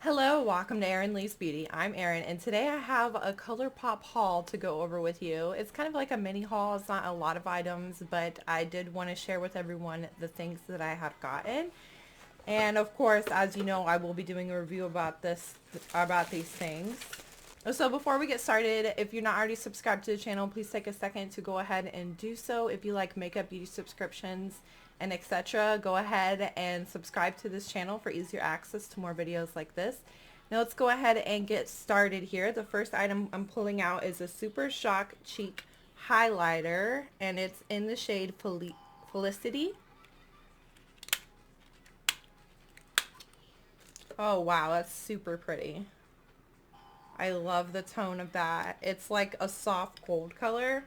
Hello, welcome to Erin Lee's Beauty. I'm Erin, and today I have a ColourPop haul to go over with you. It's kind of like a mini haul. It's not a lot of items, but I did want to share with everyone the things that I have gotten. And of course, as you know, I will be doing a review about these things. So before we get started, if you're not already subscribed to the channel, please take a second to go ahead and do so. If you like makeup, beauty subscriptions, and etc., go ahead and subscribe to this channel for easier access to more videos like this. Now let's go ahead and get started here. The first item I'm pulling out is a Super Shock Cheek highlighter, and it's in the shade Felicity. Oh wow, that's super pretty. I love the tone of that. It's like a soft gold color.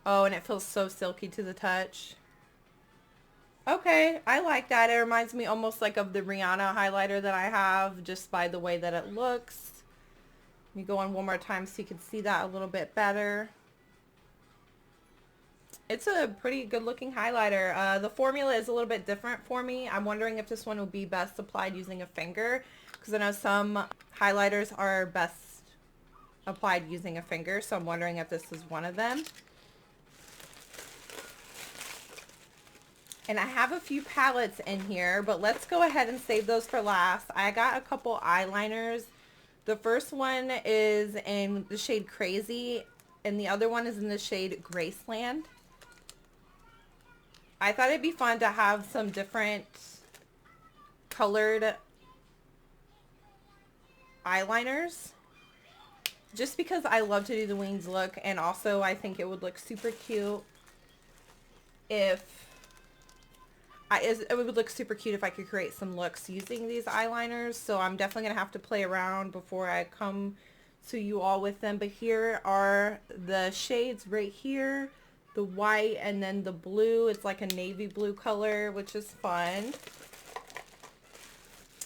Oh, and it feels so silky to the touch. Okay, I like that. It reminds me almost like of the Rihanna highlighter that I have, just by the way that it looks. Let me go on one more time so you can see that a little bit better. It's a pretty good looking highlighter. The formula is a little bit different for me. I'm wondering if this one will be best applied using a finger, because I know some highlighters are best applied using a finger, so I'm wondering if this is one of them. And I have a few palettes in here, but let's go ahead and save those for last. I got a couple eyeliners. The first one is in the shade Crazy, and the other one is in the shade Graceland. I thought it'd be fun to have some different colored eyeliners, just because I love to do the wings look, and also I think it would look super cute if it would look super cute if I could create some looks using these eyeliners. So I'm definitely going to have to play around before I come to you all with them. But here are the shades right here. The white and then the blue. It's like a navy blue color, which is fun.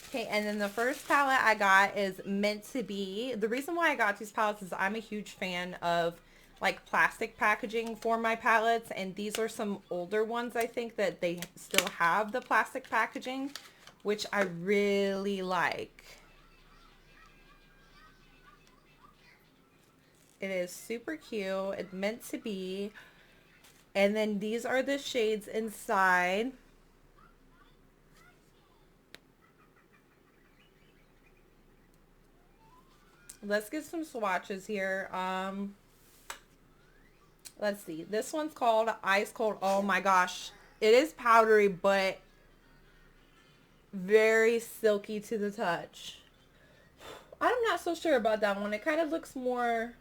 Okay, and then the first palette I got is Meant to Be. The reason why I got these palettes is I'm a huge fan of like plastic packaging for my palettes, and these are some older ones. I think that they still have the plastic packaging, which I really like. It is super cute. It's Meant to Be. And then these are the shades inside. Let's get some swatches here. Let's see. This one's called Ice Cold. Oh my gosh. It is powdery, but very silky to the touch. I'm not so sure about that one. It kind of looks more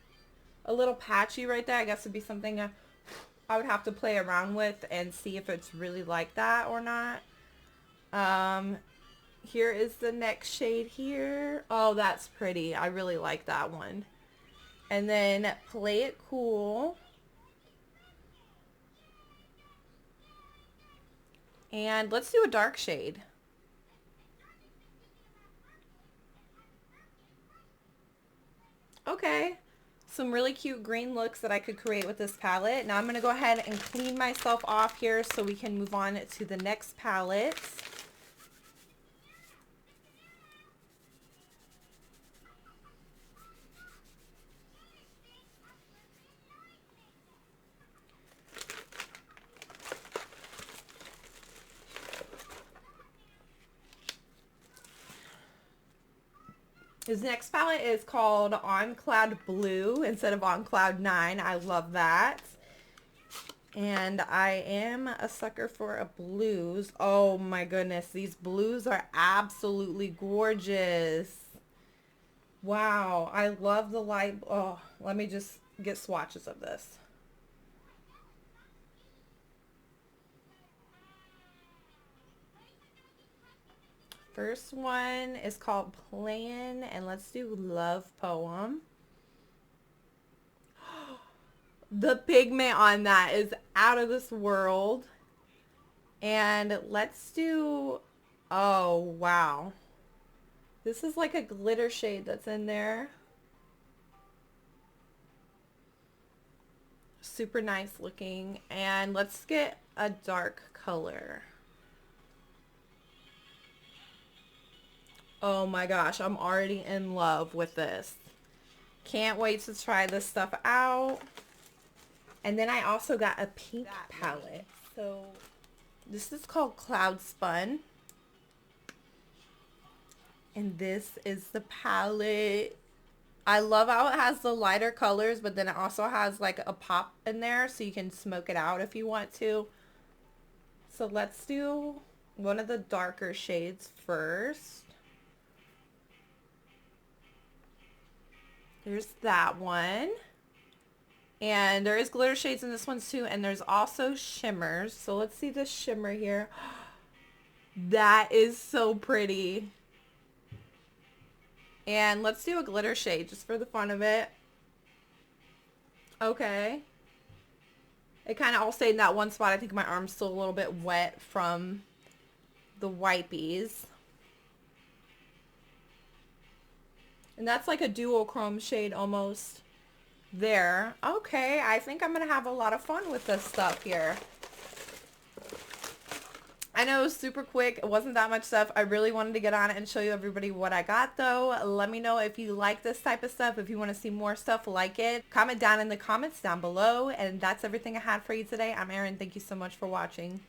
a little patchy right there. I guess it'd be something I would have to play around with and see if it's really like that or not. Here is the next shade here. Oh, that's pretty. I really like that one. And then Play It Cool. And let's do a dark shade. Okay. Some really cute green looks that I could create with this palette. Now I'm going to go ahead and clean myself off here so we can move on to the next palette. His next palette is called On Cloud Blue instead of On Cloud 9. I love that. And I am a sucker for a blues. Oh my goodness. These blues are absolutely gorgeous. Wow. I love the light. Oh, let me just get swatches of this. First one is called Plan, and let's do Love Poem. The pigment on that is out of this world. And let's do, oh wow. This is like a glitter shade that's in there. Super nice looking. And let's get a dark color. Oh my gosh, I'm already in love with this. Can't wait to try this stuff out. And then I also got a pink palette. So this is called Cloud Spun. And this is the palette. I love how it has the lighter colors, but then it also has like a pop in there so you can smoke it out if you want to. So let's do one of the darker shades first. There's that one. And there is glitter shades in this one too, and there's also shimmers. So let's see the shimmer here. That is so pretty. And let's do a glitter shade just for the fun of it. Okay. It kind of all stayed in that one spot. I think my arm's still a little bit wet from the wipies. And that's like a dual chrome shade almost there. Okay, I think I'm going to have a lot of fun with this stuff here. I know it was super quick. It wasn't that much stuff. I really wanted to get on it and show you everybody what I got though. Let me know if you like this type of stuff, if you want to see more stuff like it. Comment down in the comments down below. And that's everything I had for you today. I'm Erin. Thank you so much for watching.